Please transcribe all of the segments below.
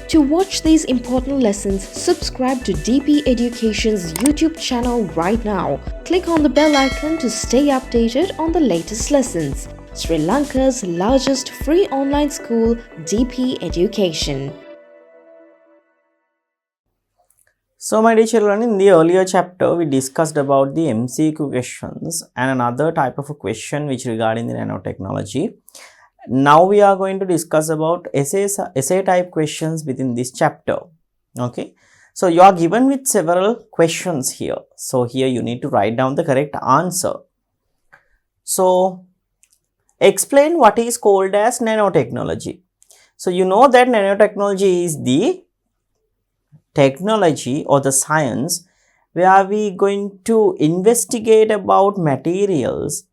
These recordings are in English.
To watch these important lessons, subscribe to DP Education's YouTube channel right now. Click on the bell icon to stay updated on the latest lessons. Sri Lanka's largest free online school, DP Education. So my dear children, in the earlier chapter we discussed about the MCQ questions and another type of a question which regarding the nanotechnology. Now we are going to discuss about essay type questions within this chapter. Okay, so you are given with several questions here. So here you need to write down the correct answer. So explain what is called as nanotechnology. So you know that nanotechnology is the technology or the science where we going to investigate about materials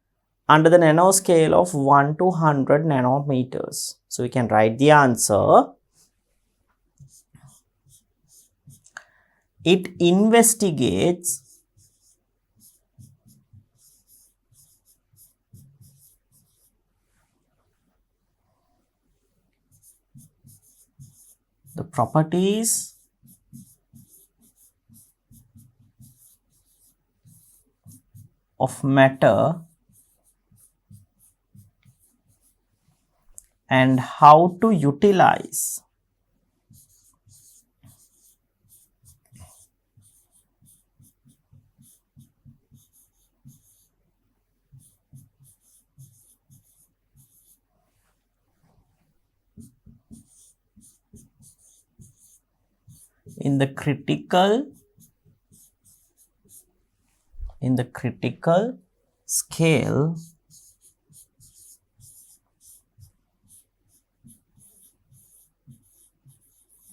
under the nanoscale of 1 to 100 nanometers. So we can write the answer. It investigates the properties of matter and how to utilize in the critical scale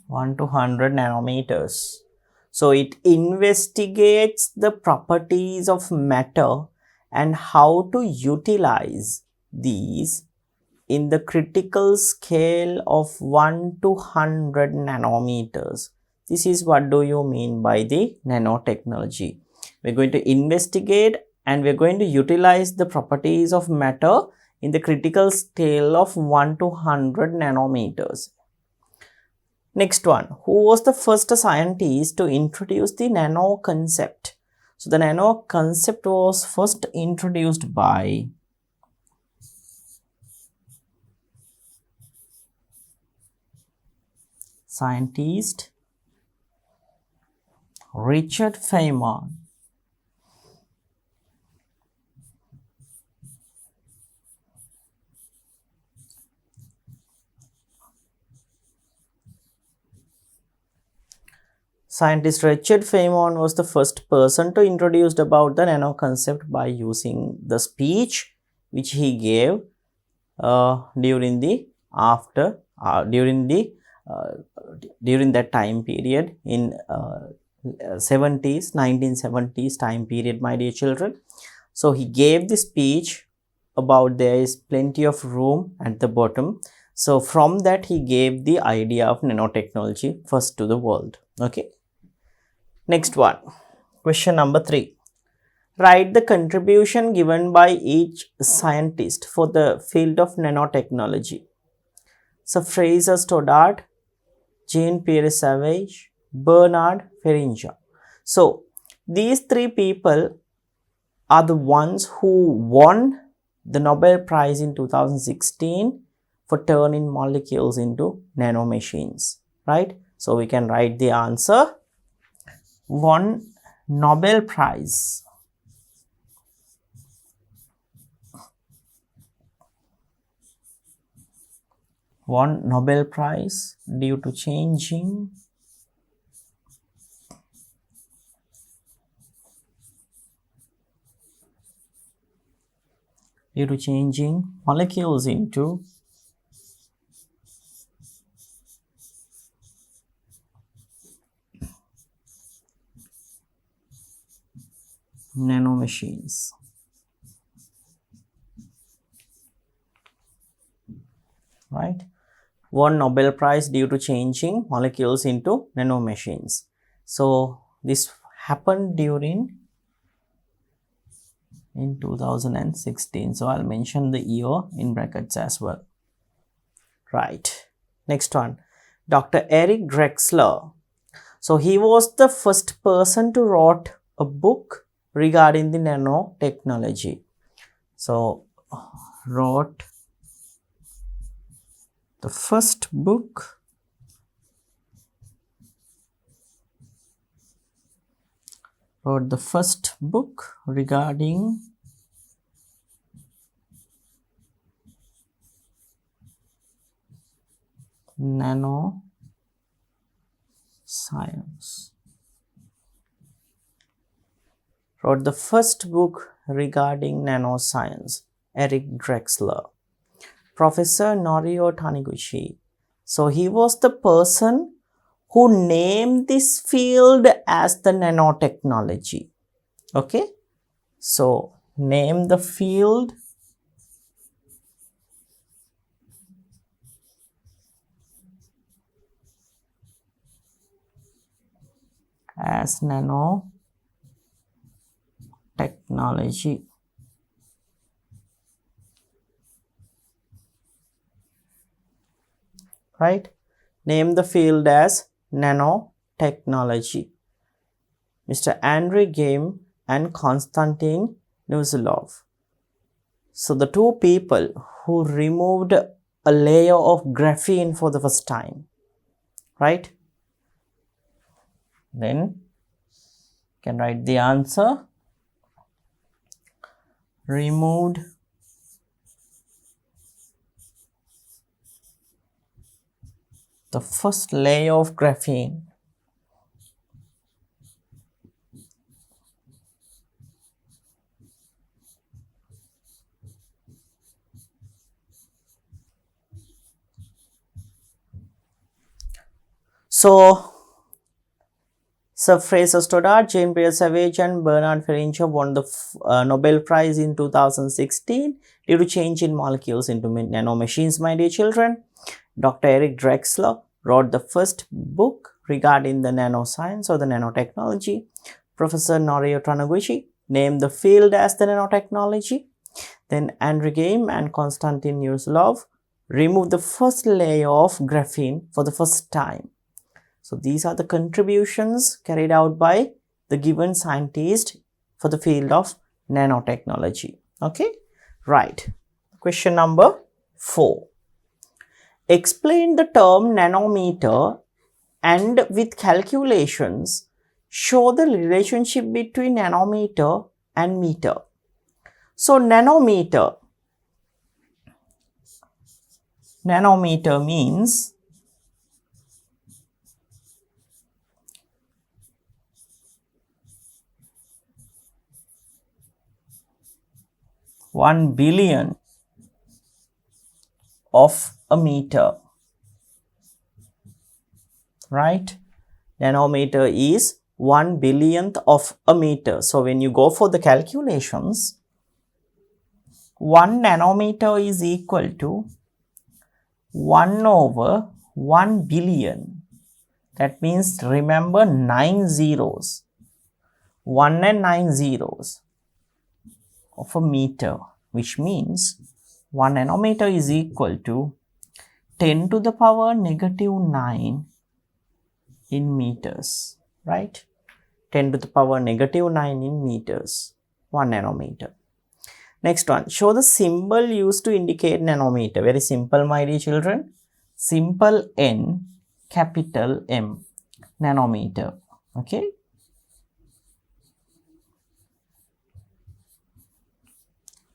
(1 to 100 nanometers). So it investigates the properties of matter and how to utilize these in the critical scale of 1 to 100 nanometers. This is what do you mean by the nanotechnology. We're going to investigate and we're going to utilize the properties of matter in the critical scale of 1 to 100 nanometers. Next one, who was the first scientist to introduce the nano concept? So the nano concept was first introduced by scientist Richard Feynman. Scientist Richard Feynman was the first person to introduce about the nano concept by using the speech which he gave during that time period in 1970s time period, my dear children. So he gave the speech about there is plenty of room at the bottom. So from that he gave the idea of nanotechnology first to the world. Okay. Next one, question number 3. Write the contribution given by each scientist for the field of nanotechnology. So Fraser Stoddart, Jean-Pierre Savage, Bernard Feringa. So these 3 people are the ones who won the Nobel Prize in 2016 for turning molecules into nanomachines, right? So we can write the answer. Won Nobel Prize. Won Nobel Prize due to changing molecules into nanomachines. Right? Won Nobel Prize due to changing molecules into nanomachines. So this happened during in 2016. So I'll mention the year in brackets as well. Right. Next one. Dr. Eric Drexler. So he was the first person to write a book regarding the nanotechnology. So wrote the first book regarding nanoscience. Wrote the first book regarding nanoscience, Eric Drexler. Professor Norio Taniguchi. So he was the person who named this field as the nanotechnology. Okay, so name the field as nanotechnology. Right? Name the field as nanotechnology. Mr. Andrei Game and Konstantin Nuzulov. So the two people who removed a layer of graphene for the first time. Right? Then you can write the answer. Removed the first layer of graphene. So, Sir Fraser Stoddart, Jean Pierre Savage and Bernard Ferincher won the Nobel Prize in 2016 due to change in molecules into nanomachines, my dear children. Dr. Eric Drexler wrote the first book regarding the nanoscience or the nanotechnology. Professor Norio Taniguchi named the field as the nanotechnology. Then Andrew Game and Konstantin Nuzulov removed the first layer of graphene for the first time. So these are the contributions carried out by the given scientist for the field of nanotechnology. Okay, right. Question number 4. Explain the term nanometer and with calculations show the relationship between nanometer and meter. So nanometer means 1 billion of a meter, right? Nanometer is 1 billionth of a meter. So when you go for the calculations, 1 nanometer is equal to 1 over 1 billion. That means remember 9 zeros, 1 and 9 zeros of a meter, which means 1 nanometer is equal to 10 to the power negative 9 in meters, right? 10 to the power negative 9 in meters, 1 nanometer. Next one, show the symbol used to indicate nanometer. Very simple, my dear children. Simple N, capital M, nanometer. Okay.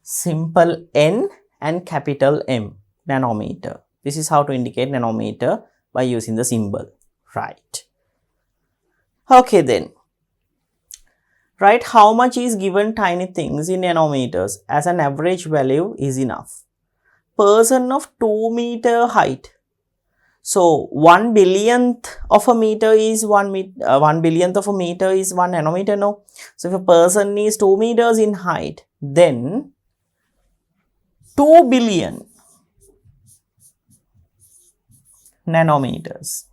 Simple N and capital M, nanometer. This is how to indicate nanometer by using the symbol, right? Okay then. Write how much is given tiny things in nanometers as an average value is enough. Person of 2 meter height. So 1 billionth of a meter is 1 billionth of a meter is 1 nanometer, no? So if a person is 2 meters in height, then 2 billion nanometers.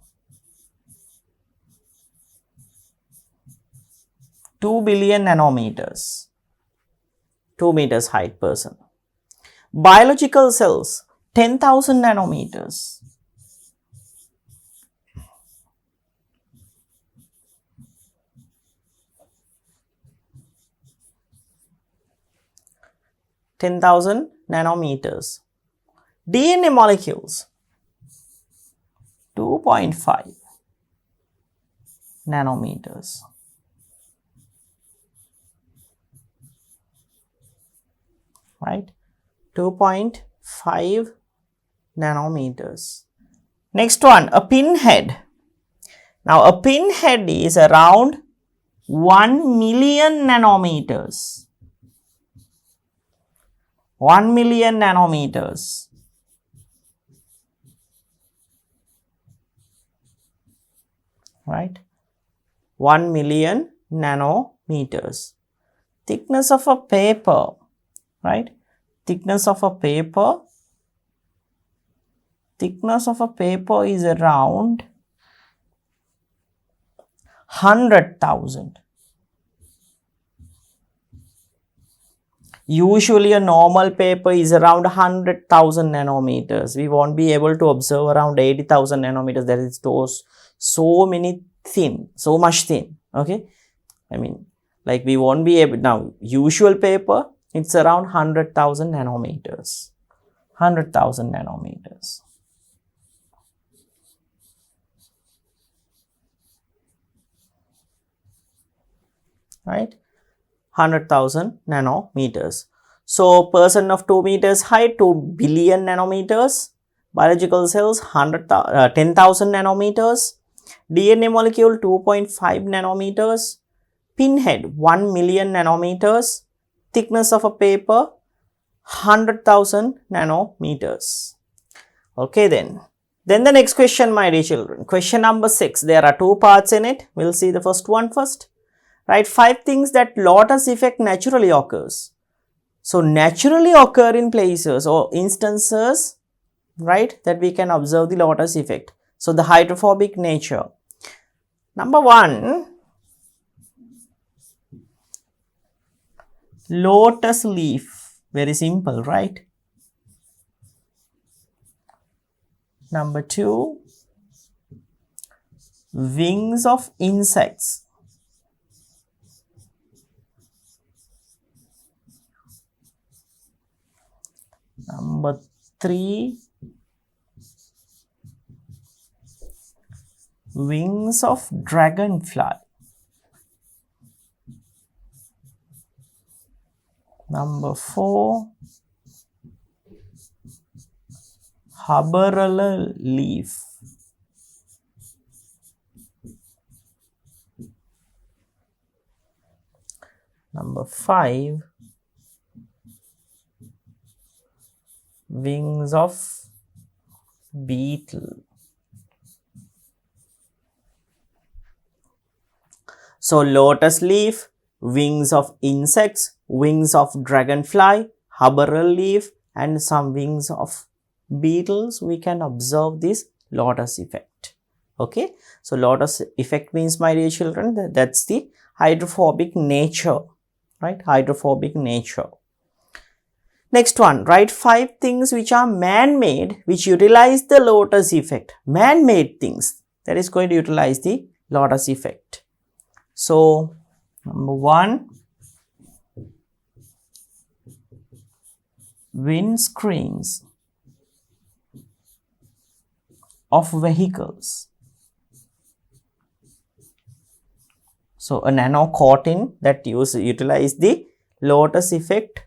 2 billion nanometers. 2 meters height person. Biological cells, 10,000 nanometers. 10,000 nanometers. DNA molecules 2.5 nanometers. Right, 2.5 nanometers. Next one, a pinhead. Now a pinhead is around 1 million nanometers. 1 million nanometers. Right, 1 million nanometers. Thickness of a paper, right? Thickness of a paper is around 100,000. Usually a normal paper is around 100,000 nanometers. We won't be able to observe around 80,000 nanometers. That is so much thin. Okay, I mean, like we won't be able, now usual paper, it's around 100,000 nanometers. 100,000 nanometers. Right, 100,000 nanometers. So person of 2 meters height, 2 billion nanometers. Biological cells 10,000 nanometers. DNA molecule 2.5 nanometers. Pinhead 1 million nanometers. Thickness of a paper 100,000 nanometers. Okay, then the next question, my dear children, question number 6. There are 2 parts in it. We'll see the first one first. Right, 5 things that lotus effect naturally occurs. So naturally occur in places or instances, right, that we can observe the lotus effect. So the hydrophobic nature. Number 1, lotus leaf. Very simple, right? Number 2, wings of insects. Number 3, wings of dragonfly. Number 4, haberala leaf. Number 5, wings of beetle. So lotus leaf, wings of insects, wings of dragonfly, haberala leaf, and some wings of beetles, we can observe this lotus effect. Okay, so lotus effect means, my dear children, that's the hydrophobic nature, right? Hydrophobic nature. Next one, write 5 things which are man-made, which utilize the lotus effect. Man-made things that is going to utilize the lotus effect. So number 1, windscreens of vehicles. So a nano coating that utilize the lotus effect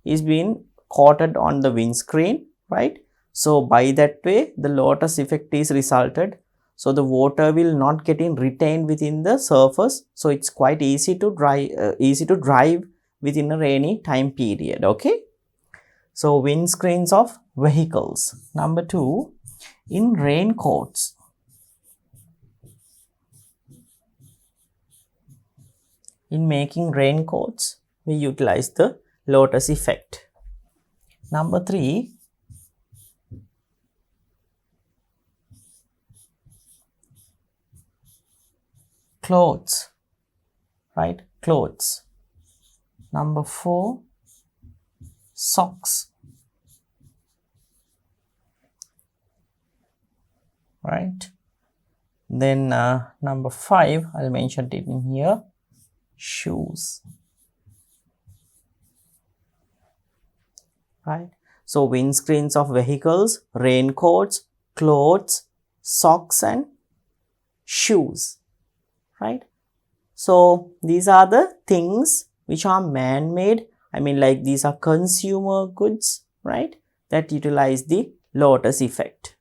is being coated on the windscreen, right? So by that way the lotus effect is resulted. So the water will not get retained within the surface. So it's quite easy to drive within a rainy time period. Okay. So windscreens of vehicles. Number 2, in raincoats. In making raincoats, we utilize the lotus effect. Number 3, clothes, right? Clothes. Number 4, socks, right? Then number 5, I'll mention it in here, shoes. right? So windscreens of vehicles, raincoats, clothes, socks and shoes, right? So these are the things which are man-made. I mean, like, these are consumer goods, right, that utilize the lotus effect.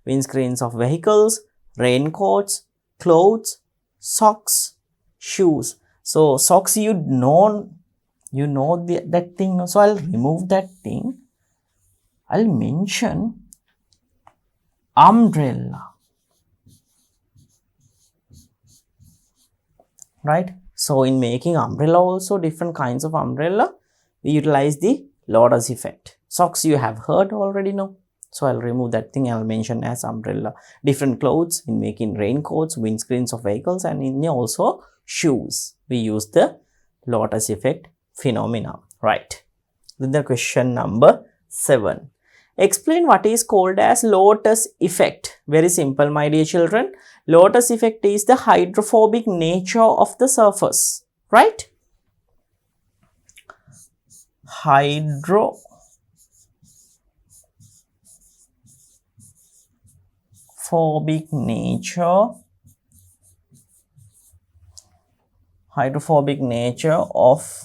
Windscreens of vehicles, raincoats, clothes, socks, shoes. So socks, that thing. So I'll remove that thing. I'll mention umbrella, right? So in making umbrella also, different kinds of umbrella, we utilize the lotus effect. Socks you have heard already, no? So I'll remove that thing. I'll mention as umbrella. Different clothes in making raincoats, windscreens of vehicles, and in also shoes, we use the lotus effect phenomena, right? Then the question number 7. Explain what is called as lotus effect. Very simple, my dear children. Lotus effect is the hydrophobic nature of the surface, right? Hydrophobic nature of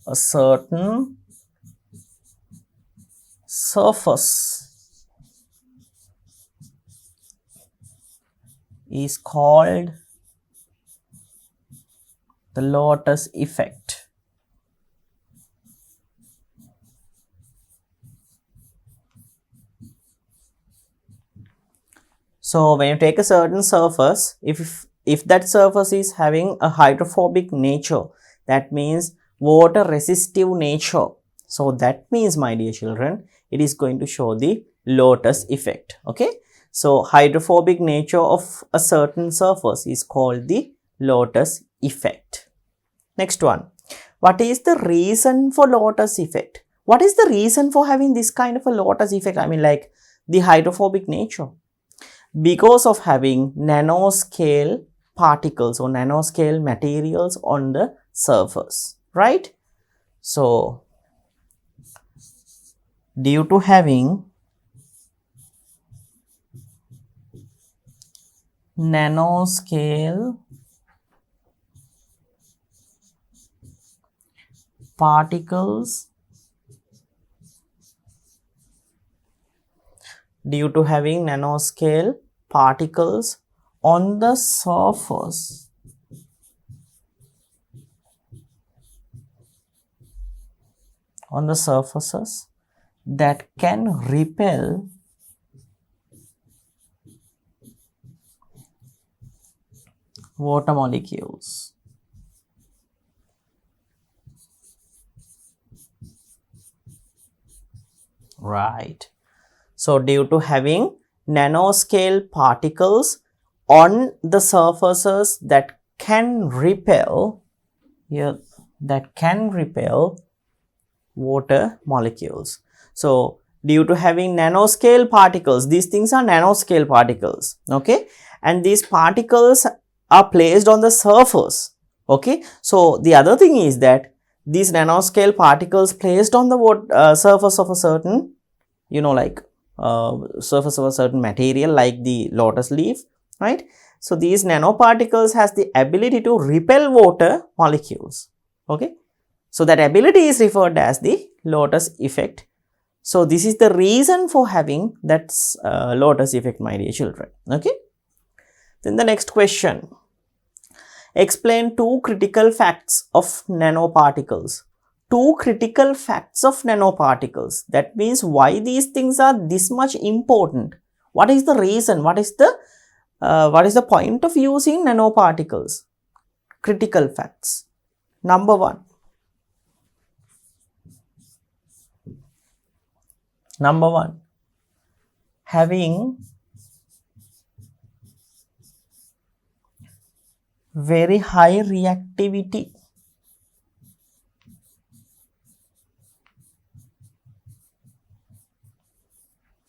a certain surface is called the lotus effect. So when you take a certain surface, if that surface is having a hydrophobic nature, that means water resistive nature. So that means, my dear children, it is going to show the lotus effect. Okay. So hydrophobic nature of a certain surface is called the lotus effect. Next one. What is the reason for lotus effect? What is the reason for having this kind of a lotus effect? I mean, like, the hydrophobic nature. Because of having nanoscale particles or nanoscale materials on the surface, right? So due to having nanoscale particles, on the surface, surfaces that can repel water molecules. Right. So due to having nanoscale particles on the surfaces that can repel water molecules. So due to having nanoscale particles, these things are nanoscale particles, okay, and these particles are placed on the surface, okay. So the other thing is that these nanoscale particles placed on the surface of a certain, surface of a certain material, like the lotus leaf, right? So these nanoparticles has the ability to repel water molecules, okay. So that ability is referred as the lotus effect. So this is the reason for having that lotus effect, my dear children, okay. Then the next question. Explain 2 critical facts of nanoparticles. 2 critical facts of nanoparticles. That means why these things are this much important. What is the reason? What is the point of using nanoparticles? Critical facts. Number 1. Having very high reactivity.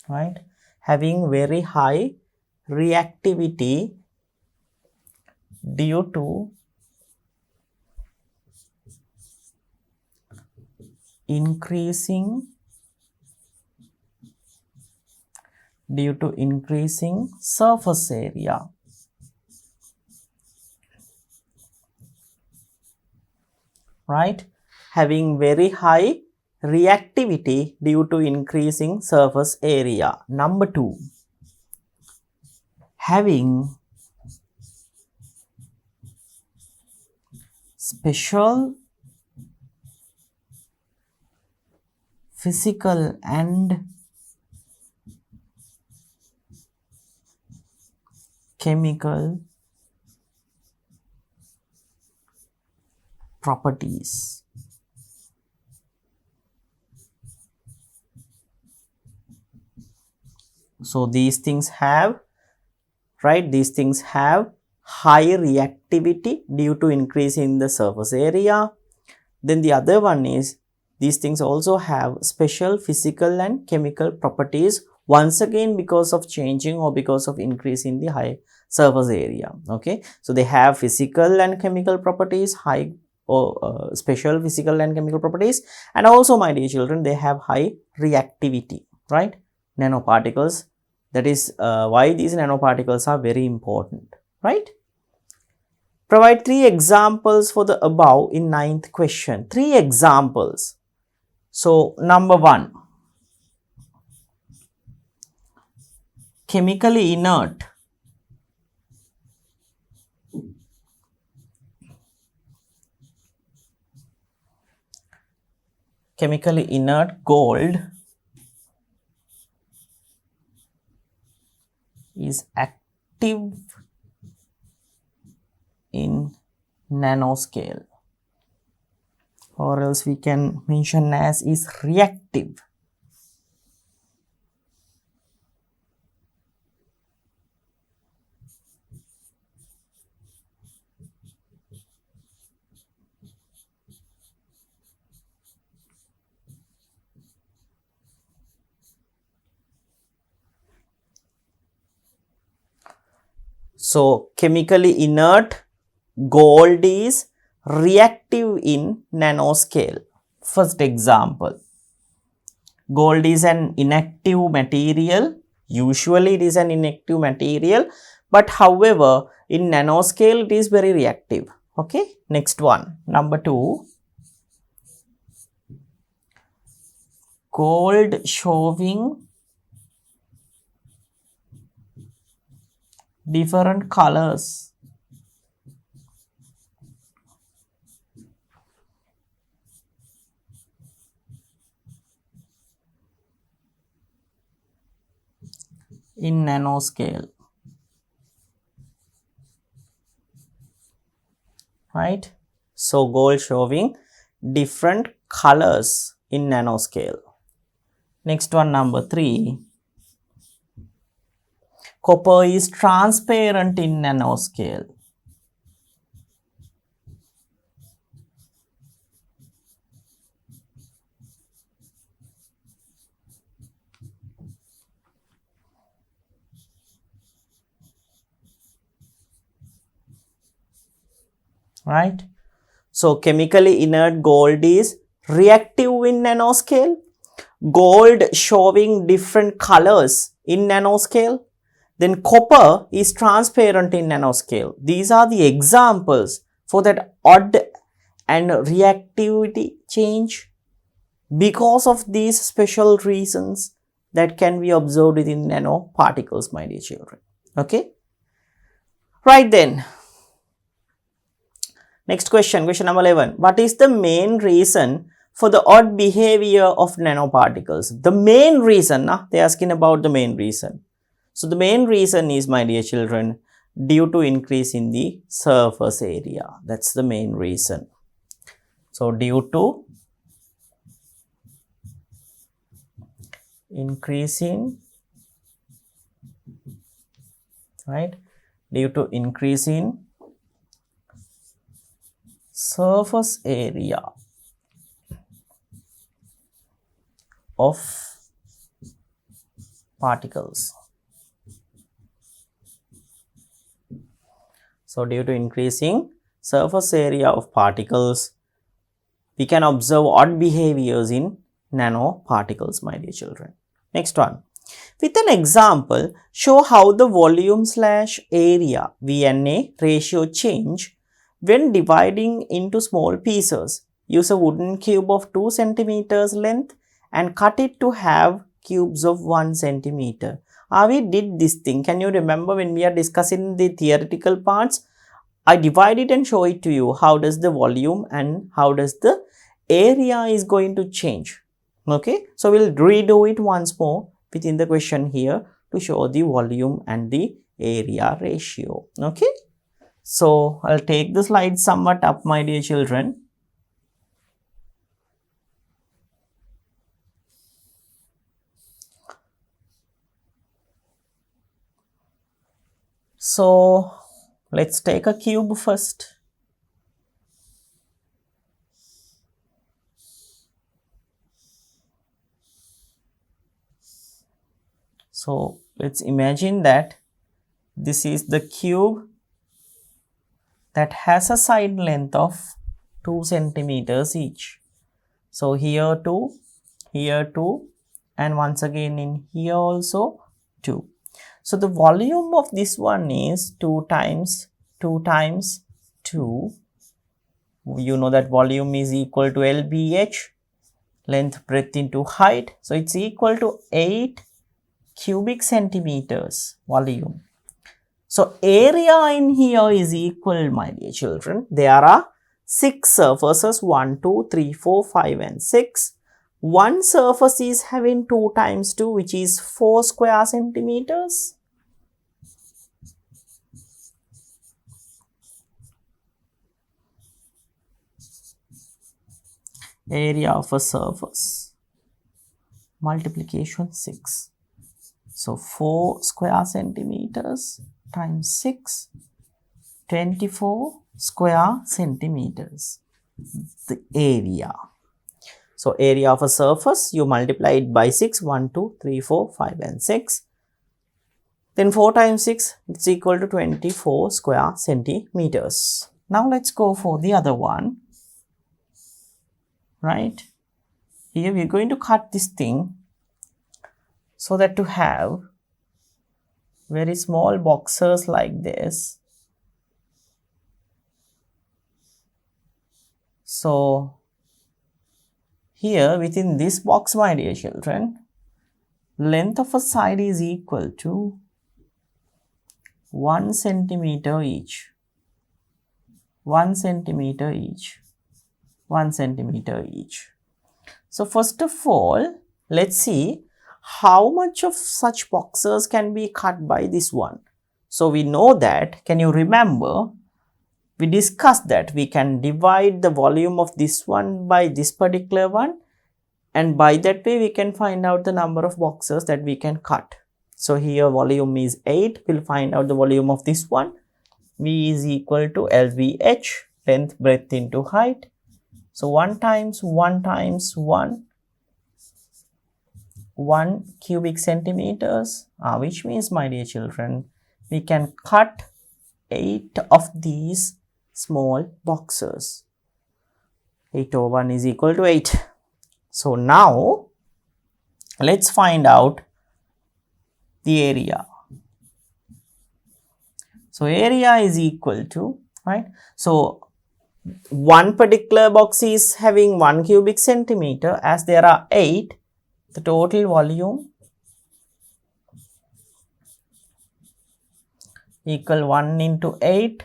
Right? Having very high reactivity due to increasing surface area. Right? Having very high reactivity due to increasing surface area. Number 2, having special physical and chemical properties. So these things have, right, these things have high reactivity due to increase in the surface area. Then the other one is, these things also have special physical and chemical properties, once again because of changing or because of increase in the high surface area. Okay, so they have physical and chemical properties, high or special physical and chemical properties, and also, my dear children, they have high reactivity, right? Nanoparticles, that is why these nanoparticles are very important, right? Provide 3 examples for the above in 9th question. 3 examples. So, number 1, chemically inert. Chemically inert gold is active in nanoscale, or else we can mention as is reactive. So, chemically inert gold is reactive in nanoscale. First example, gold is an inactive material. Usually it is an inactive material, but however in nanoscale it is very reactive. Okay, next one, number 2, gold showing different colors in nanoscale, right? So, gold showing different colors in nanoscale. Next one, number 3, copper is transparent in nanoscale. Right? So, chemically inert gold is reactive in nanoscale, gold showing different colors in nanoscale, then copper is transparent in nanoscale. These are the examples for that odd and reactivity change because of these special reasons that can be observed within nanoparticles, my dear children. Okay? Right then. Next question, question number 11. What is the main reason for the odd behavior of nanoparticles? The main reason, they are asking about the main reason. So, the main reason is, my dear children, due to increase in the surface area. That's the main reason. So, due to increase in, right, due to increase in surface area of particles. So, due to increasing surface area of particles, we can observe odd behaviors in nanoparticles, my dear children. Next one. With an example, show how the volume/area VNA ratio change when dividing into small pieces. Use a wooden cube of 2 centimeters length and cut it to have cubes of 1 centimeter. We did this thing. Can you remember when we are discussing the theoretical parts? I divide it and show it to you. How does the volume and how does the area is going to change? Okay, so we'll redo it once more within the question here to show the volume and the area ratio. Okay, so I'll take the slide somewhat up, my dear children. So let's take a cube first. So let's imagine that this is the cube that has a side length of 2 centimeters each. So here 2, and once again in here also 2. So the volume of this one is 2 times 2 times 2. You know that volume is equal to LBH, length, breadth into height. So it's equal to 8 cubic centimeters volume. So area in here is equal, my dear children. There are 6 surfaces, 1, 2, 3, 4, 5 and 6. One surface is having 2 times 2, which is 4 square centimeters. Area of a surface, multiplication 6. So 4 square centimeters times 6, 24 square centimeters, the area. So area of a surface, you multiply it by 6, 1, 2, 3, 4, 5 and 6. Then 4 times 6, it's equal to 24 square centimeters. Now let's go for the other one. Right? Here we are going to cut this thing so that to have very small boxes like this. So here within this box, my dear children, length of a side is equal to 1 centimeter each. 1 centimeter each. 1 centimeter each. So first of all, let's see how much of such boxes can be cut by this one. So we know that, can you remember, we discussed that we can divide the volume of this one by this particular one, and by that way we can find out the number of boxes that we can cut. So here volume is 8, we'll find out the volume of this one. V is equal to LVH, length, breadth into height. So 1 times 1 times 1 cubic centimeters, which means, my dear children, we can cut 8 of these small boxes. 8 over 1 is equal to 8. So now let's find out the area. So area is equal to, right? So one particular box is having 1 cubic centimeter. As there are 8, the total volume equal 1 into 8,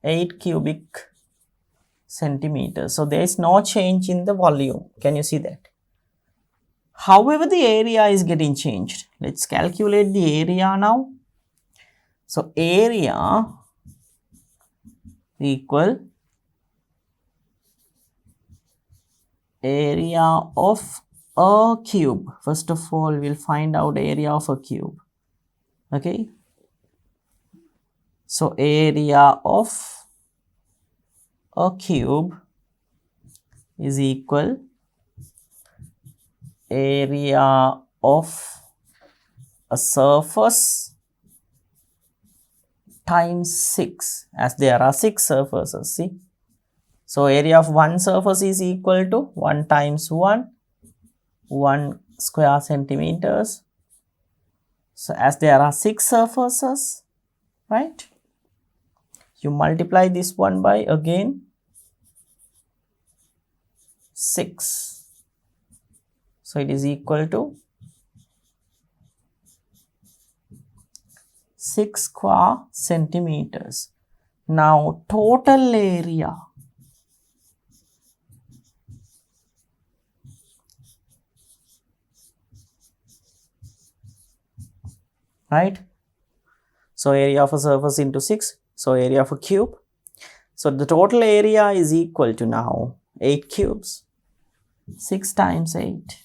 8 cubic centimeters. So there is no change in the volume. Can you see that? However, the area is getting changed. Let's calculate the area now. So area equal area of a cube. First of all, we'll find out area of a cube. Okay. So area of a cube is equal area of a surface times 6, as there are 6 surfaces. See, So area of one surface is equal to 1 times 1 square centimeters. So as there are 6 surfaces, right, you multiply this one by again 6. So it is equal to 6 square centimeters. Now total area, right? So area of a surface into 6, so area of a cube. So the total area is equal to now 8 cubes. 6 times 8,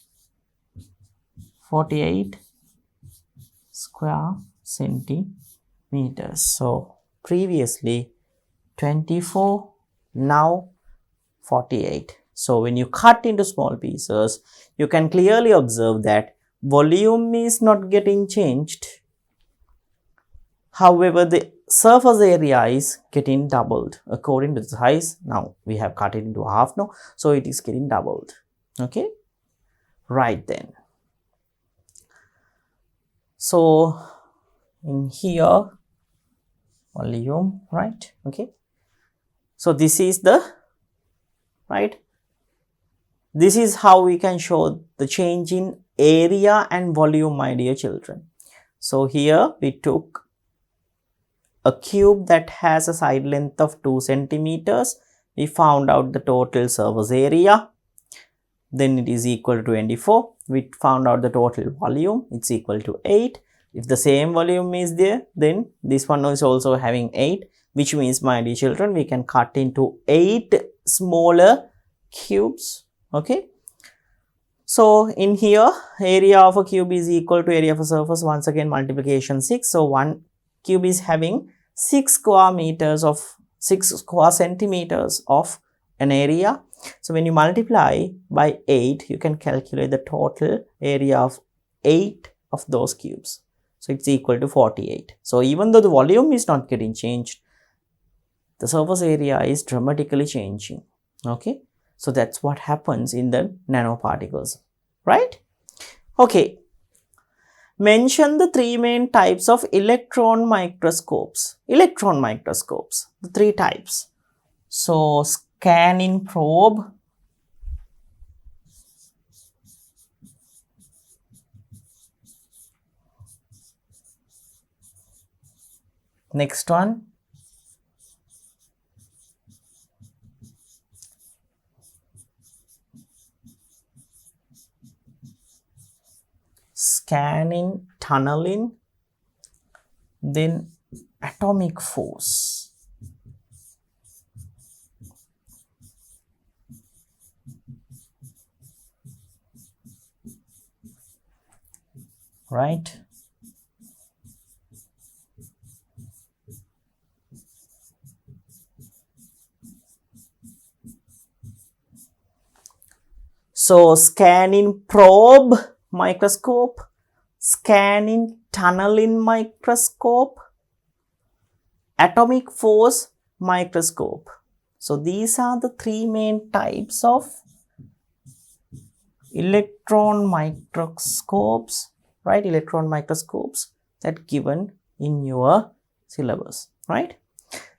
48 square centimeters. So previously 24, now 48. So when you cut into small pieces, you can clearly observe that volume is not getting changed. However, the surface area is getting doubled according to the size. Now we have cut it into half now, so it is getting doubled. Okay, right then. So in here, volume, right? Okay. So this is the, right? This is how we can show the change in area and volume, my dear children. So here we took a cube that has a side length of 2 centimeters. We found out the total surface area. Then it is equal to 24. We found out the total volume. It's equal to 8. If the same volume is there, then this one is also having 8, which means, my dear children, we can cut into 8 smaller cubes. Okay. So in here, area of a cube is equal to area of a surface. Once again, multiplication 6. So one cube is having 6 square centimeters of an area. So when you multiply by 8, you can calculate the total area of 8 of those cubes. So it's equal to 48. So even though the volume is not getting changed, the surface area is dramatically changing. Okay. So that's what happens in the nanoparticles, right? Okay. Mention the 3 main types of electron microscopes. Electron microscopes, the 3 types. So scanning probe, next one, scanning tunneling, then atomic force. Right? So scanning probe microscope, scanning tunneling microscope, atomic force microscope. So these are the 3 main types of electron microscopes, right? Electron microscopes that given in your syllabus, right?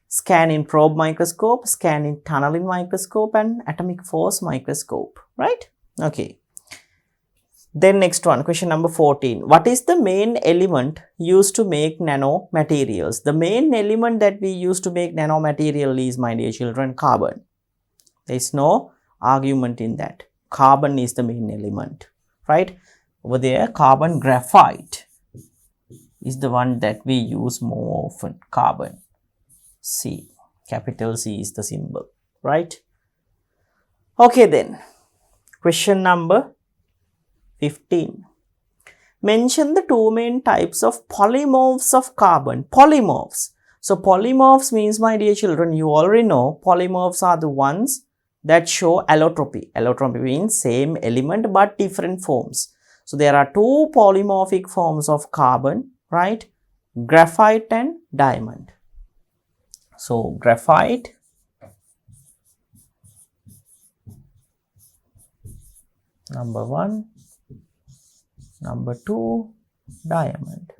Scanning probe microscope, scanning tunneling microscope, and atomic force microscope, right? Okay. Then next one, question number 14. What is the main element used to make nanomaterials? The main element that we use to make nanomaterial is, my dear children, carbon. There is no argument in that. Carbon is the main element, right? Over there, carbon graphite is the one that we use more often. Carbon. C. Capital C is the symbol, right? Okay then. Question number 15. Mention the 2 main types of polymorphs of carbon. Polymorphs. So polymorphs means, my dear children, you already know polymorphs are the ones that show allotropy. Allotropy means same element but different forms. So there are 2 polymorphic forms of carbon, right? Graphite and diamond. So graphite Number 1, number 2, diamond.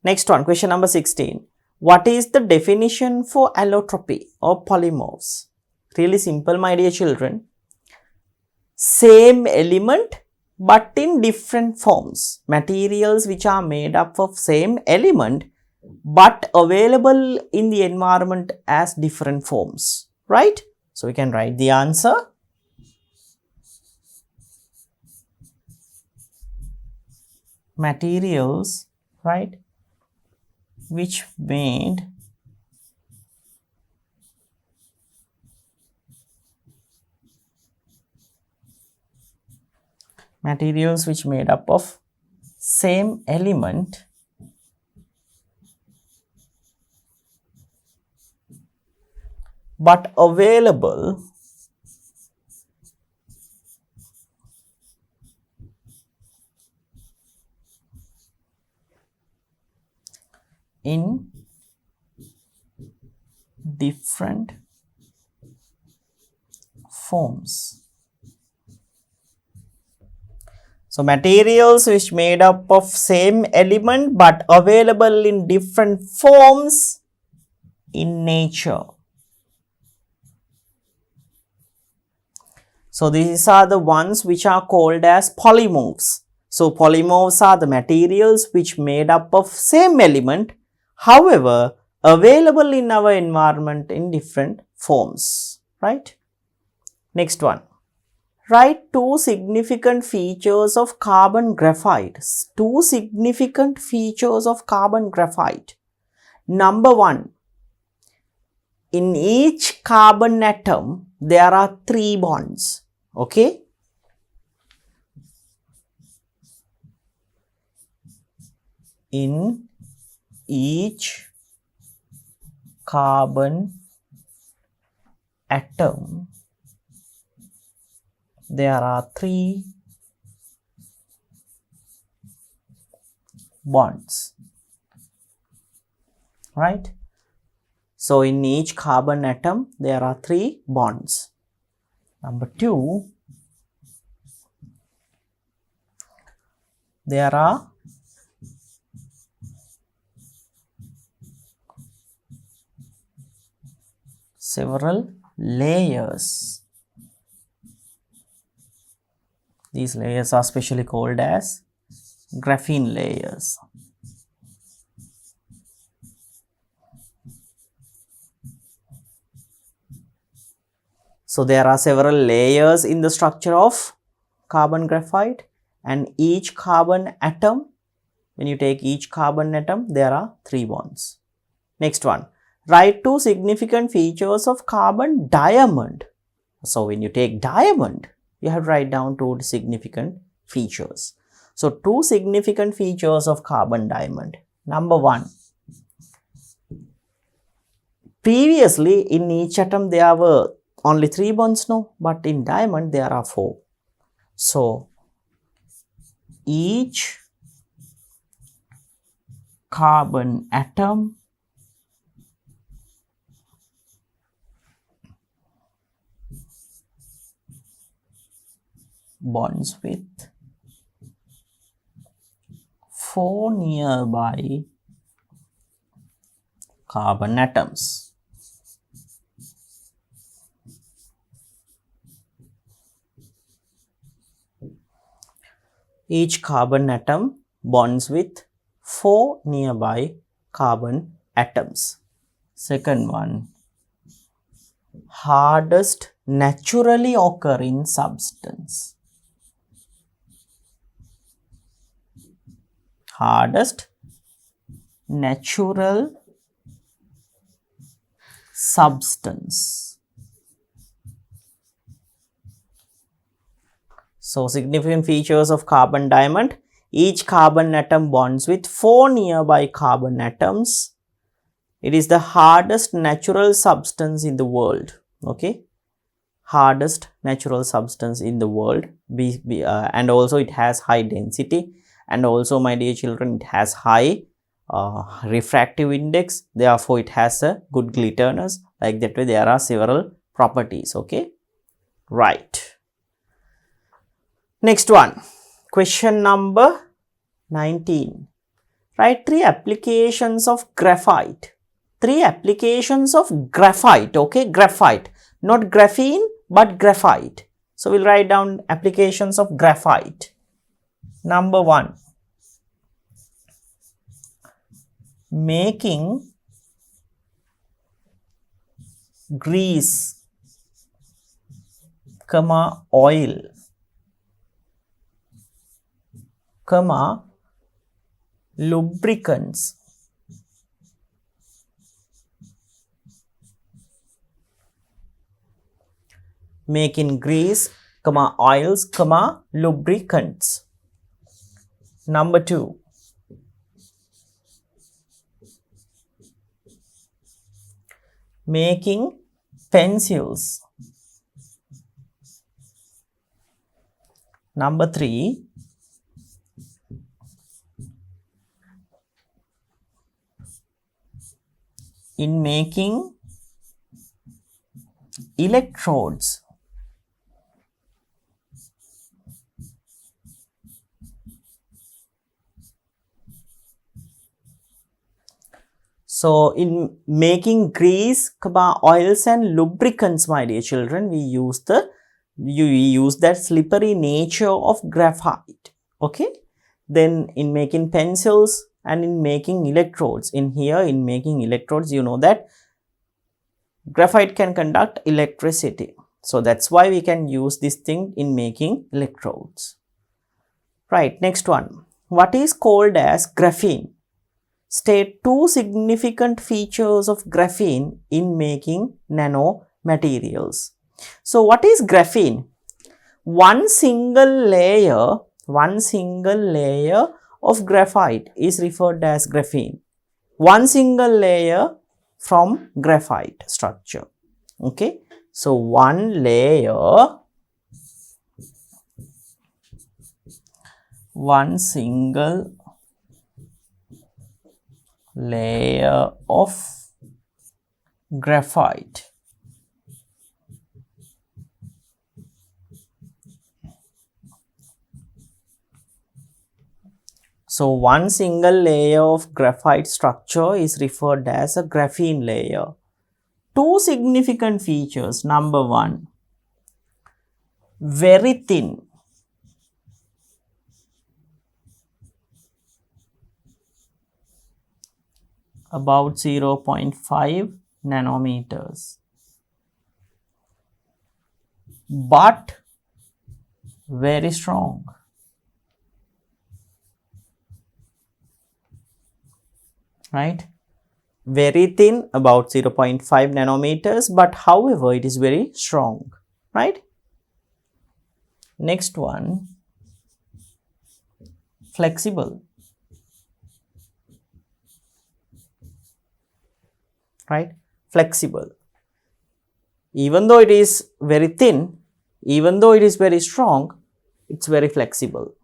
Next one, question number 16. What is the definition for allotropy or polymorphs? Really simple, my dear children. Same element but in different forms. Materials which are made up of same element but available in the environment as different forms, right? So we can write the answer. Materials, right, which made up of same element but available in different forms. So materials which made up of same element but available in different forms in nature. So these are the ones which are called as polymorphs. So polymorphs are the materials which made up of same element, however available in our environment in different forms, right? Next one. Write 2 significant features of carbon graphite. 2 significant features of carbon graphite. Number 1. In each carbon atom, there are 3 bonds. Okay? In each carbon atom, there are 3 bonds, right? So in each carbon atom there are 3 bonds. Number 2, there are several layers. These layers are specially called as graphene layers. So there are several layers in the structure of carbon graphite, and each carbon atom, when you take each carbon atom, there are 3 bonds. Next one, write 2 significant features of carbon diamond. So when you take diamond, you have to write down 2 significant features. So 2 significant features of carbon diamond. Number 1, previously in each atom there were only 3 bonds, no, but in diamond there are 4. So each carbon atom bonds with 4 nearby carbon atoms. Each carbon atom bonds with 4 nearby carbon atoms. Second one, hardest naturally occurring substance. Hardest natural substance. So significant features of carbon diamond. Each carbon atom bonds with 4 nearby carbon atoms. It is the hardest natural substance in the world. Okay, hardest natural substance in the world. And also it has high density, and also, my dear children, it has high refractive index, therefore it has a good glitterness. Like that way there are several properties. Okay, right. Next one, question number 19. Write 3 applications of graphite. 3 applications of graphite. Okay, graphite, not graphene but graphite. So we'll write down applications of graphite. Number 1, making grease, oil, lubricants, making grease, oils, lubricants. Number 2, making pencils. Number 3, in making electrodes. So in making grease, oils and lubricants, my dear children, we use that slippery nature of graphite. Okay, then in making pencils and in making electrodes, in making electrodes, you know that graphite can conduct electricity. So that's why we can use this thing in making electrodes. Right, next one. What is called as graphene? State 2 significant features of graphene in making nanomaterials. So what is graphene? One single layer of graphite is referred as graphene. One single layer from graphite structure. Okay, so one single layer of graphite. So one single layer of graphite structure is referred as a graphene layer. 2 significant features. Number 1, very thin. About 0.5 nanometers, but very strong. Right, very thin, about 0.5 nanometers, but however it is very strong. Right, next one, flexible. Right, flexible. Even though it is very thin, even though it is very strong, it's very flexible.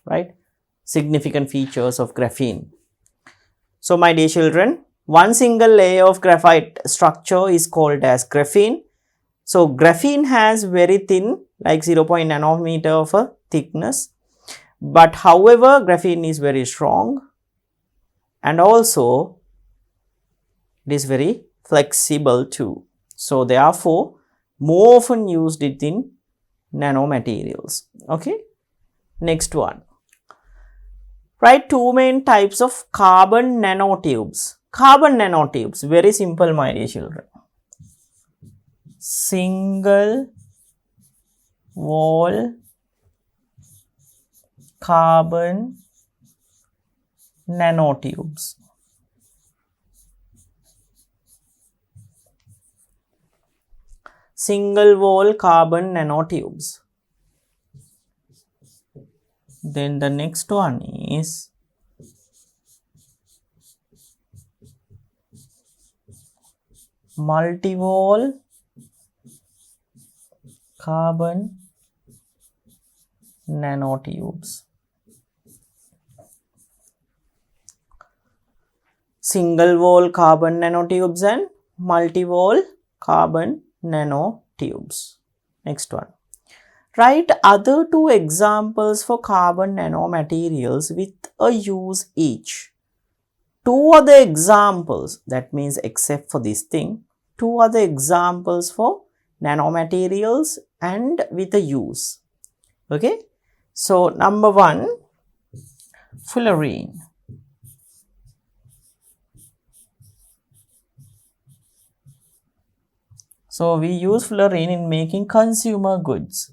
Right, significant features of graphene. So my dear children, one single layer of graphite structure is called as graphene. So graphene has very thin, like 0.0 nanometer of a thickness, but however graphene is very strong and also it is very flexible too. So therefore more often used it in nanomaterials. Okay, next one. Write 2 main types of carbon nanotubes. Carbon nanotubes, very simple, my dear children. Single wall carbon nanotubes. Single wall carbon nanotubes. Then the next one is multi-wall carbon nanotubes. single wall carbon nanotubes and multi-wall carbon nanotubes. Next one. Write other two examples for carbon nanomaterials with a use each. Two other examples, that means except for this thing, two other examples for nanomaterials and with a use. Okay. So, number one, fullerene. So, we use fullerene in making consumer goods.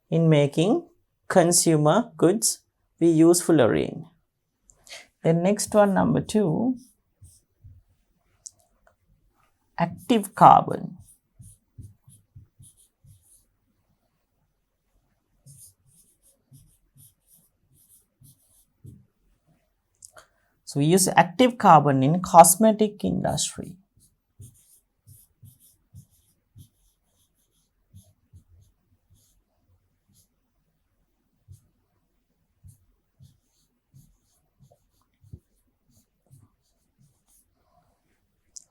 In making consumer goods, we use fullerene. Then next one, number two, active carbon. So, we use active carbon in cosmetic industry.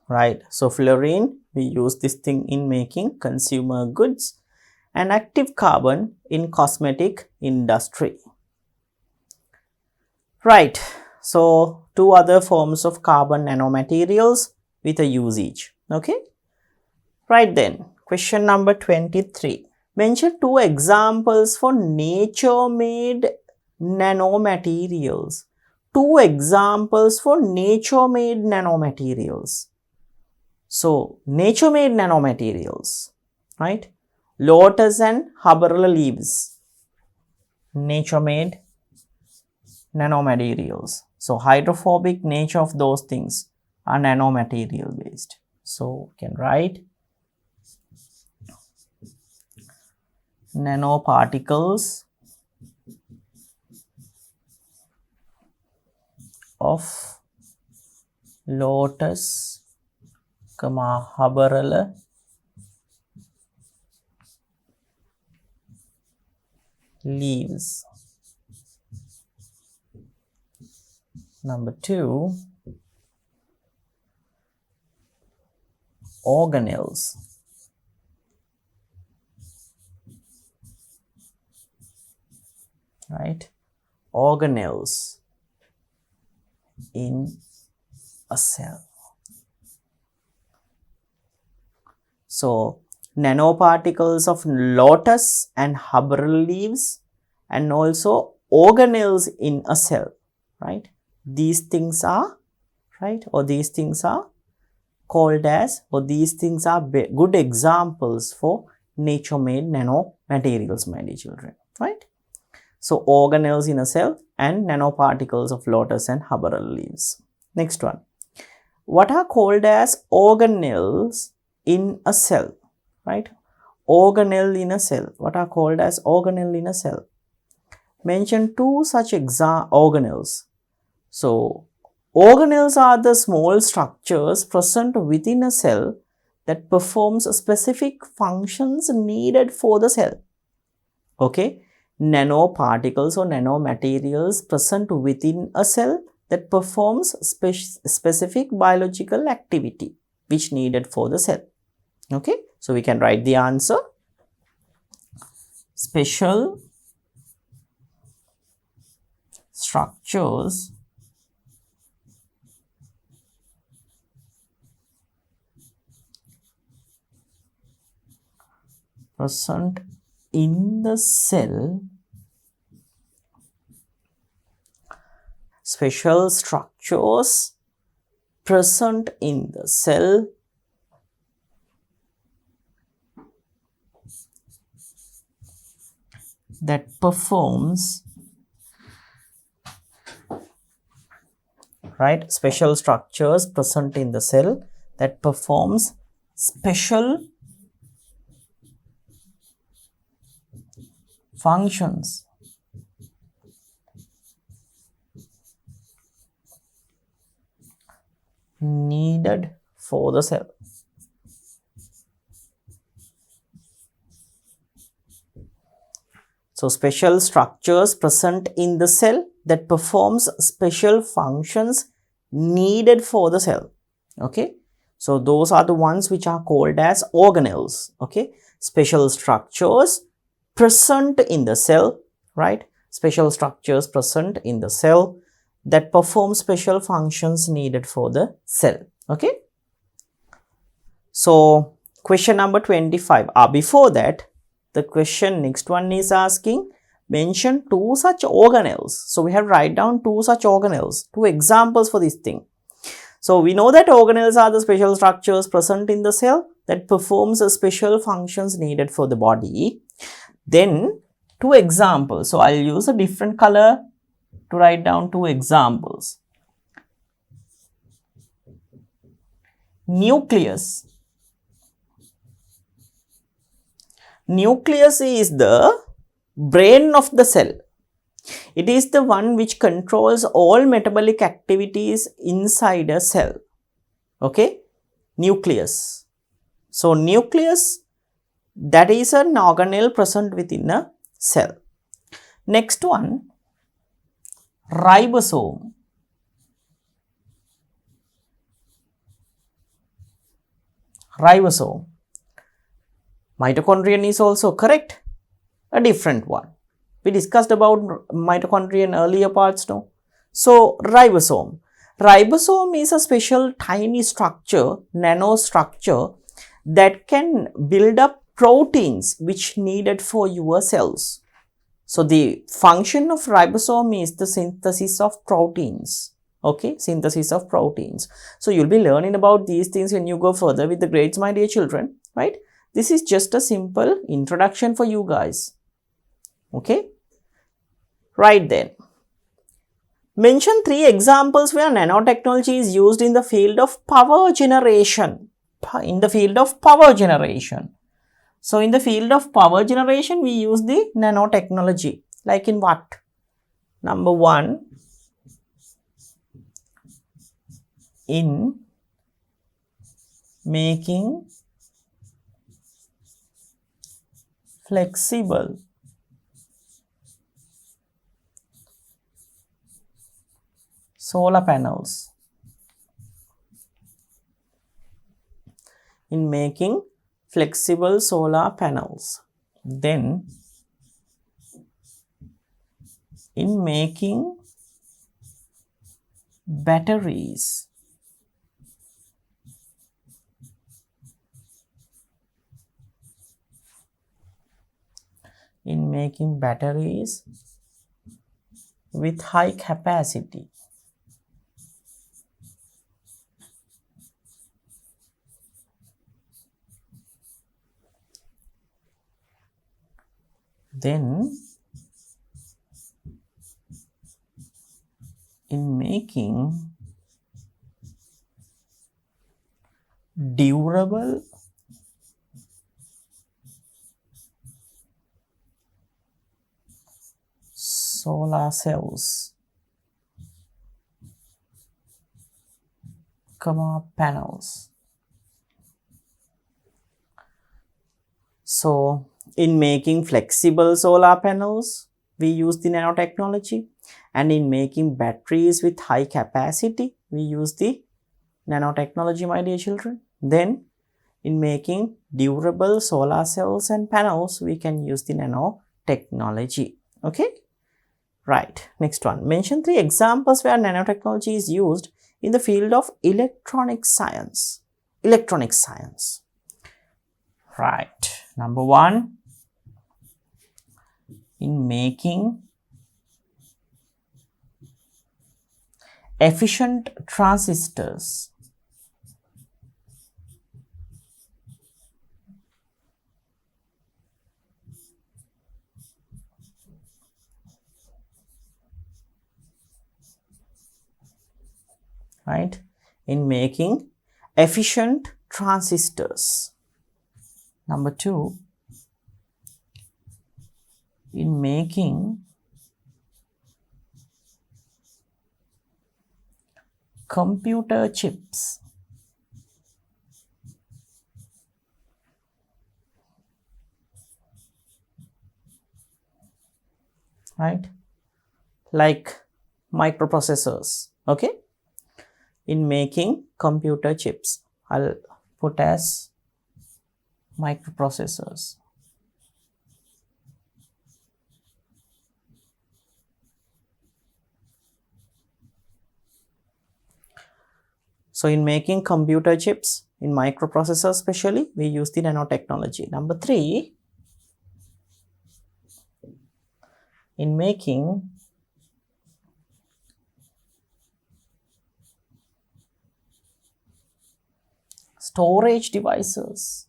Right. So, fullerene, we use this thing in making consumer goods, and active carbon in cosmetic industry. Right. So, two other forms of carbon nanomaterials with a use each. Okay. Right then, question number 23. Mention two examples for nature-made nanomaterials. Two examples for nature-made nanomaterials. So, nature-made nanomaterials, right? Lotus and Haberla leaves, nature-made nanomaterials. So, hydrophobic nature of those things are nanomaterial based. So, we can write nanoparticles of lotus, Haberla leaves. Number two, organelles. Right? Organelles in a cell. So, nanoparticles of lotus and Haberla leaves, and also organelles in a cell, right? These things are, right, or these things are called as, or these things are good examples for nature-made nanomaterials, my dear children, right? So, organelles in a cell and nanoparticles of lotus and Haberla leaves. Next one. What are called as organelles in a cell, right? Organelle in a cell. What are called as organelle in a cell? Mention two such organelles. So, organelles are the small structures present within a cell that performs specific functions needed for the cell. Okay, nanoparticles or nanomaterials present within a cell that performs specific biological activity which needed for the cell. Okay, so we can write the answer. Special structures present in the cell, special structures present in the cell that performs, right, special structures present in the cell that performs special functions. needed for the cell. So special structures present in the cell that performs special functions needed for the cell. Okay, so those are the ones which are called as organelles. Okay, special structures present in the cell, right? Special structures present in the cell that perform special functions needed for the cell. Okay, so question number 25. Before that, the question next one is asking, mention two such organelles. So we have write down two such organelles, two examples for this thing. So we know that organelles are the special structures present in the cell that performs special functions needed for the body. Then two examples. So I'll use a different color to write down two examples. Nucleus. Nucleus is the brain of the cell. It is the one which controls all metabolic activities inside a cell. Okay, nucleus. So nucleus, that is an organelle present within a cell. Next one, ribosome. Ribosome. Mitochondrion is also correct. A different one. We discussed about mitochondria in earlier parts now. So ribosome. Ribosome is a special tiny structure, nanostructure that can build up proteins which needed for your cells. So the function of ribosome is the synthesis of proteins. Okay, synthesis of proteins. So you'll be learning about these things when you go further with the grades, my dear children, right? This is just a simple introduction for you guys. Okay, right then. Mention three examples where nanotechnology is used in the field of power generation. In the field of power generation. So in the field of power generation, we use the nanotechnology. Like in what? Number one, in making flexible solar panels. In making flexible solar panels. Then in making batteries. In making batteries with high capacity. Then in making durable solar cells, panels. So in making flexible solar panels, we use the nanotechnology, and in making batteries with high capacity, we use the nanotechnology, my dear children. Then in making durable solar cells and panels, we can use the nanotechnology. Okay, right. Next one, mention three examples where nanotechnology is used in the field of electronic science. Electronic science. Right. Number one, in making efficient transistors. Right, in making efficient transistors. Number two, in making computer chips, right, like microprocessors. Okay, in making computer chips, I'll put as microprocessors. So in making computer chips, in microprocessors especially, we use the nanotechnology. Number 3, in making storage devices.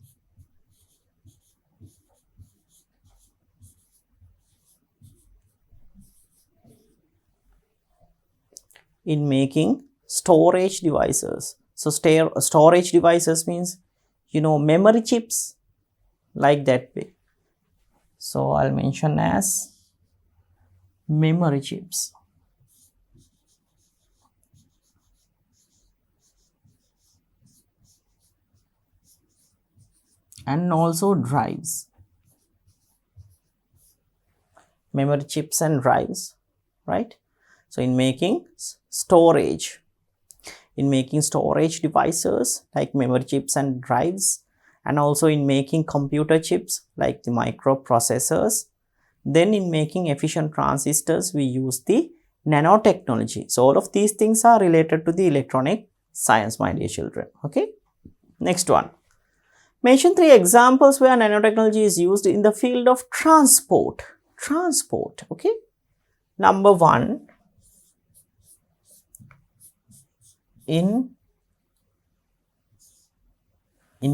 In making storage devices. So storage devices means, memory chips, like that way. So I'll mention as memory chips. And also drives. Memory chips and drives, right? So in making storage devices like memory chips and drives, and also in making computer chips like the microprocessors, then in making efficient transistors we use the nanotechnology. So all of these things are related to the electronic science, my dear children. Okay, next one. Mention 3 examples where nanotechnology is used in the field of transport. Okay, number 1, in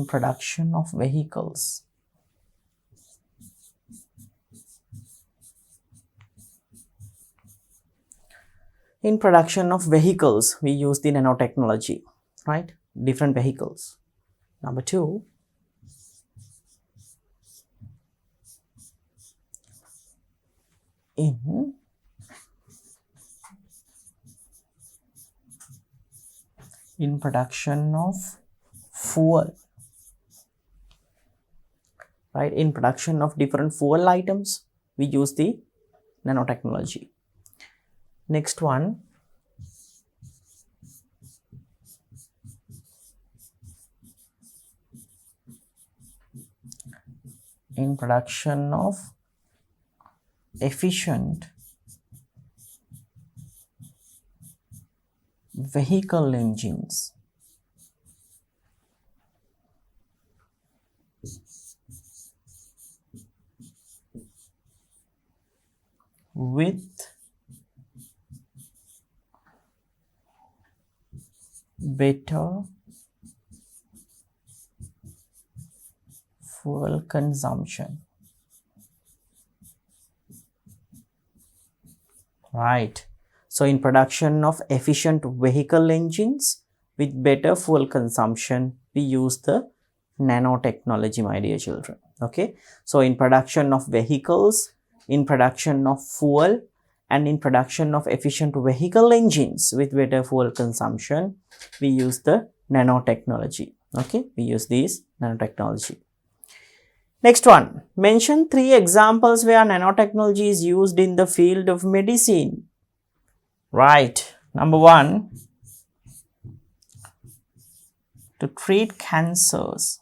production of vehicles. In production of vehicles, we use the nanotechnology, right? Different vehicles. Number 2, in production of fuel, right? In production of different fuel items, we use the nanotechnology. Next one, in production of efficient vehicle engines. With better fuel consumption, right? So in production of efficient vehicle engines with better fuel consumption, we use the nanotechnology, my dear children. Okay, so in production of vehicles, in production of fuel, and in production of efficient vehicle engines with better fuel consumption, we use the nanotechnology. Okay, we use these nanotechnology. Next one, mention 3 examples where nanotechnology is used in the field of medicine. Right, number 1, to treat cancers.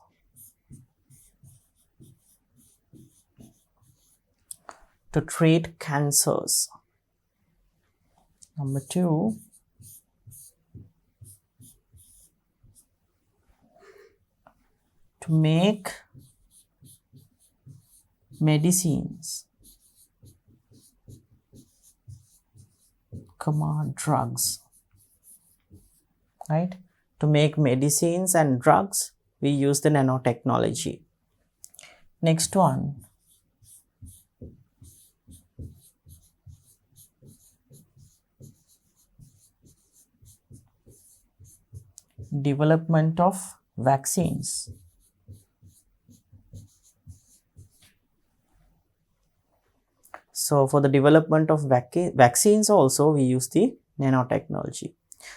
Number 2, to make medicines, drugs, right? To make medicines and drugs, we use the nanotechnology. Next one, development of vaccines. So for the development of vaccines also we use the nanotechnology.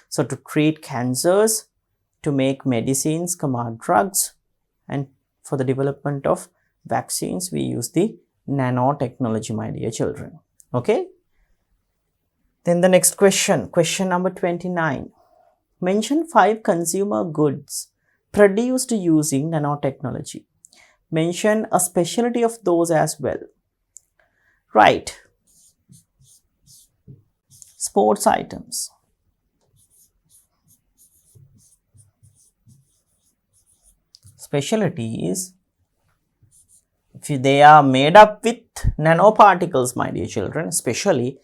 So to treat cancers, to make medicines, drugs, and for the development of vaccines, we use the nanotechnology, my dear children. Okay. Then the next question number 29. Mention 5 consumer goods produced using nanotechnology. Mention a specialty of those as well. Right. Sports items. Specialty is if they are made up with nanoparticles, my dear children, especially,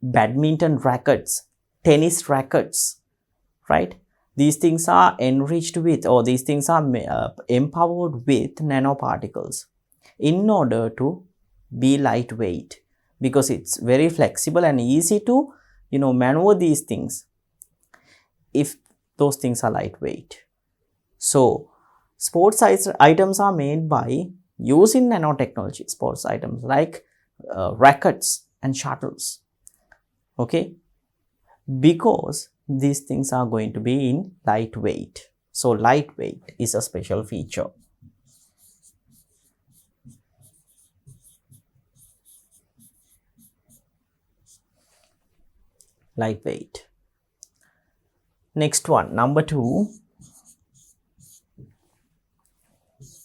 badminton rackets, tennis rackets, right? These things are enriched with, or these things are empowered with nanoparticles in order to be lightweight, because it's very flexible and easy to, maneuver these things if those things are lightweight. So, sports items are made by using nanotechnology, sports items like rackets and shuttles, okay, because these things are going to be in lightweight. So lightweight is a special feature. Lightweight. Next one, number 2,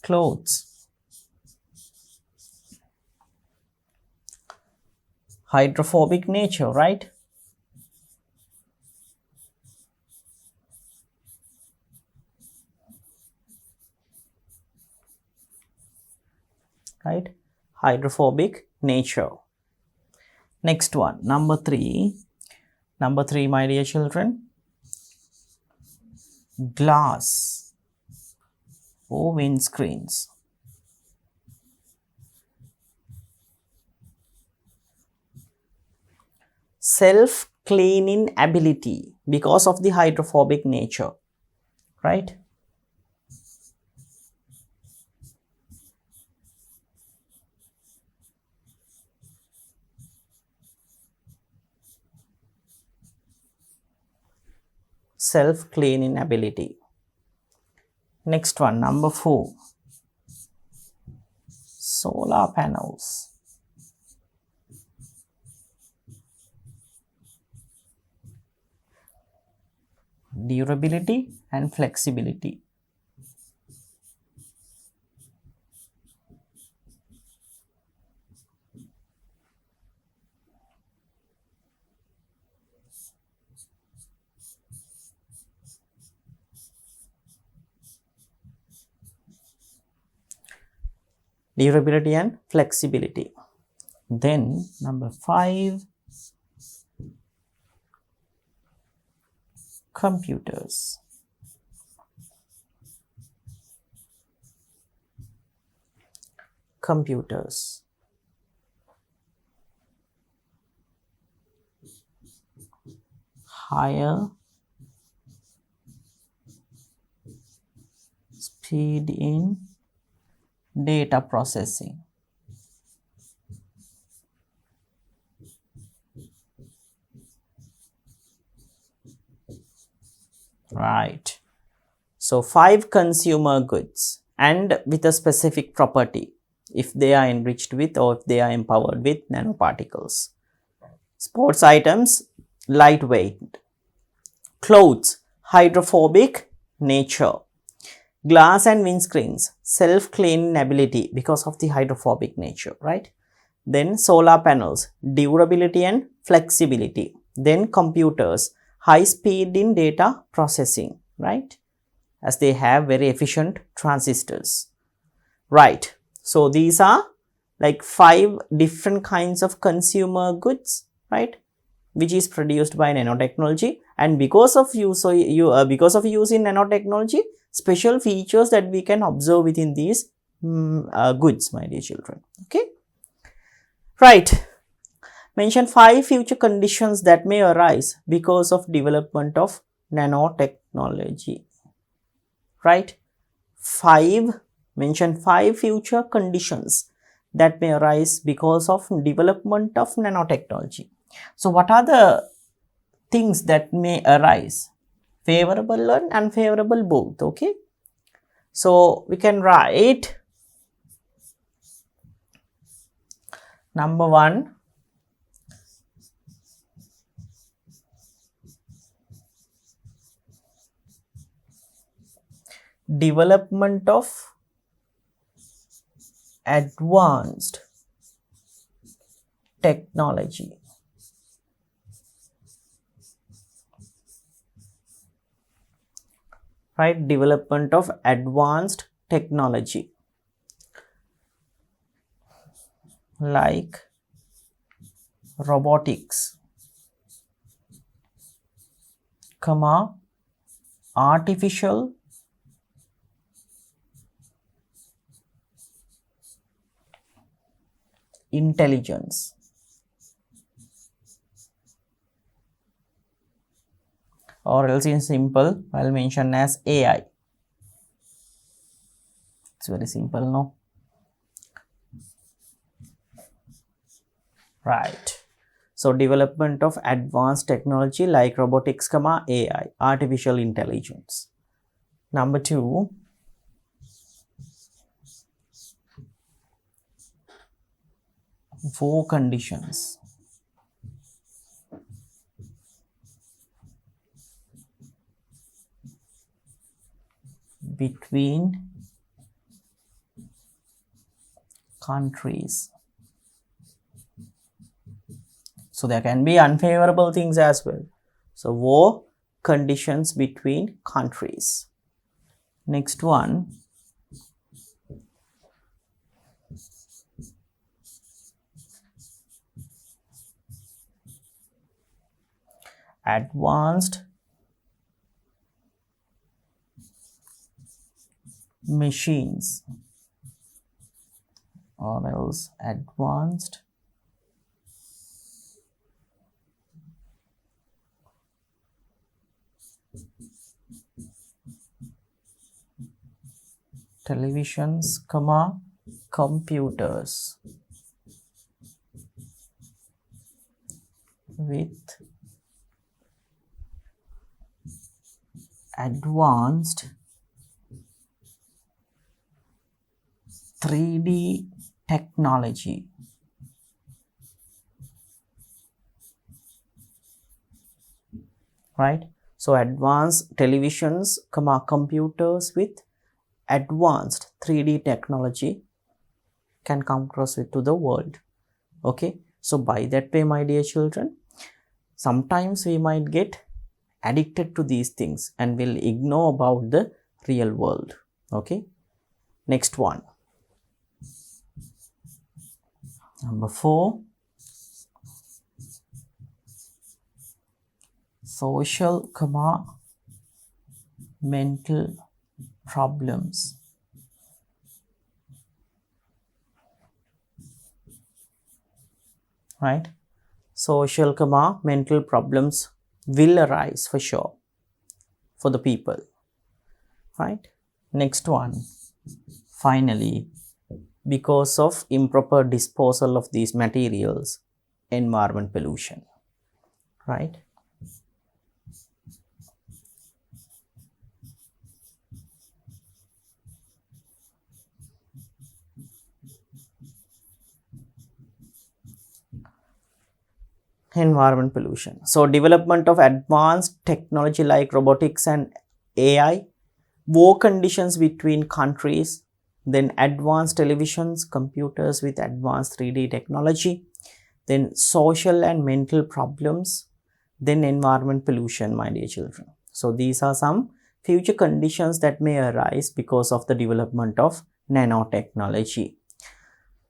clothes. Hydrophobic nature, right? Right? Hydrophobic nature. Next one, number 3. Number 3, my dear children, glass or windscreens. Self-cleaning ability because of the hydrophobic nature, right? Self-cleaning ability. Next one, number 4, solar panels. Durability and flexibility. Durability and flexibility. Then number 5, computers. Computers. Higher speed in data processing. Right. So 5 consumer goods and with a specific property if they are enriched with or if they are empowered with nanoparticles. Sports items, lightweight. Clothes, hydrophobic nature. Glass and windscreens, self-cleaning ability because of the hydrophobic nature, right? Then solar panels, durability and flexibility. Then computers, high speed in data processing, right? As they have very efficient transistors, right? So these are like 5 different kinds of consumer goods, right, which is produced by nanotechnology, and because of use in nanotechnology, special features that we can observe within these goods, my dear children. Okay, right. Mention 5 future conditions that may arise because of development of nanotechnology. Right? Mention 5 future conditions that may arise because of development of nanotechnology. So what are the things that may arise, favorable and unfavorable both. Okay, so we can write number 1, development of advanced technology. Right, development of advanced technology like robotics, artificial intelligence, or else in simple I'll mention as AI. It's very simple, no? Right. So development of advanced technology like robotics, AI, artificial intelligence. Number 2, war conditions between countries. So there can be unfavorable things as well. So war conditions between countries. Next one, advanced machines, or else advanced televisions, computers with advanced 3D technology. Right, so advanced televisions, computers with advanced 3D technology can come across to the world. Okay, so by that way, my dear children, sometimes we might get addicted to these things and will ignore about the real world. Okay, next one, number 4, social, mental problems. Right, social, mental problems will arise for sure for the people. Right, next one, finally, because of improper disposal of these materials, environment pollution. Right, environment pollution. So development of advanced technology like robotics and AI, war conditions between countries, then advanced televisions, computers with advanced 3D technology, then social and mental problems, then environment pollution, my dear children. So these are some future conditions that may arise because of the development of nanotechnology.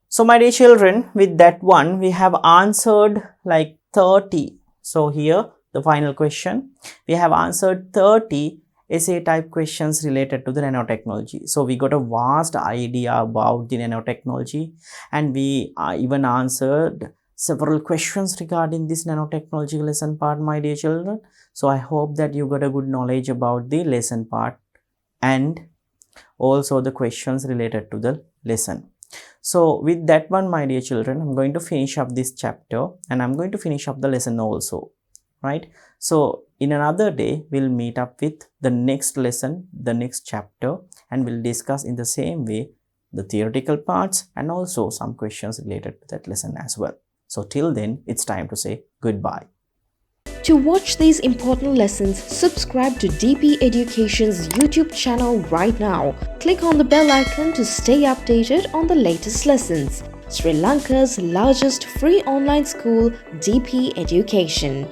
So my dear children, with that one, we have answered like 30. So here, the final question, we have answered 30 essay type questions related to the nanotechnology. So we got a vast idea about the nanotechnology, and we even answered several questions regarding this nanotechnology lesson part, my dear children. So I hope that you got a good knowledge about the lesson part and also the questions related to the lesson. So with that one, my dear children, I'm going to finish up this chapter and I'm going to finish up the lesson also. Right, So in another day, we'll meet up with the next lesson, the next chapter, and we'll discuss in the same way the theoretical parts and also some questions related to that lesson as well. So till then, it's time to say goodbye. To watch these important lessons, subscribe to DP Education's YouTube channel right now. Click on the bell icon to stay updated on the latest lessons. Sri Lanka's largest free online school, DP Education.